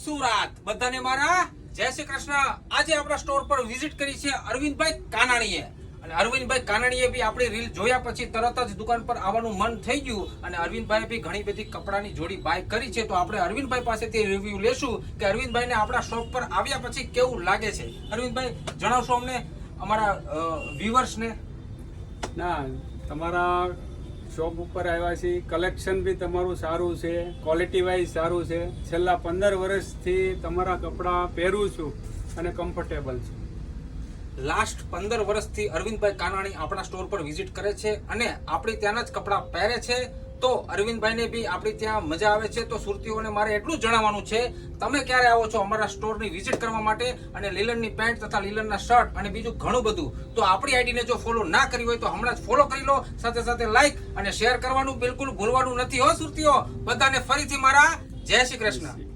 સુરત બધાને મારા જય શ્રી કૃષ્ણ। આજે આપણા સ્ટોર પર વિઝિટ કરી છે અરવિંદભાઈ કાનાણીએ અને અરવિંદભાઈ કાનાણીએ બી આપણી રીલ જોયા પછી તરત જ દુકાન પર આવવાનું મન થઈ ગયું અને અરવિંદભાઈ બી ઘણી બધી કપડાની જોડી બાય કરી છે। તો આપણે અરવિંદભાઈ પાસેથી રિવ્યુ લેશું કે અરવિંદભાઈને આપણા શોપ પર આવ્યા પછી કેવું લાગે છે। અરવિંદભાઈ જણાવશો અમને અમારા વ્યુઅર્સને? ના, તમારા શોપ ઉપર આવ્યા છીએ, કલેક્શન બી તમારું સારું છે, ક્વોલિટી વાઇઝ સારું છે। છેલ્લા 15 વર્ષથી તમારા કપડાં પહેરું છું અને કમ્ફર્ટેબલ છું। લાસ્ટ 15 વર્ષથી અરવિંદભાઈ કાનાણી આપણા સ્ટોર પર વિઝિટ કરે છે અને આપણી ત્યાંના જ કપડાં પહેરે છે। તો અરવિંદભાઈને બી આપણી ત્યાં મજા આવે છે। તો સુરતીઓને મારે એટલું જ જણાવવાનું છે, તમે ક્યારે આવો છો અમારા સ્ટોરની વિઝિટ કરવા માટે અને લીલનની પેન્ટ તથા લીલનના શર્ટ અને બીજું ઘણું બધું, તો આપણી આઈડીને જો ફોલો ના કરી હોય તો હમણાં જ ફોલો કરી લો, સાથે સાથે લાઈક અને શેર કરવાનું બિલકુલ ભૂલવાનું નથી હો સુરતીઓ। બધાને ફરીથી મારા જય શ્રી કૃષ્ણ।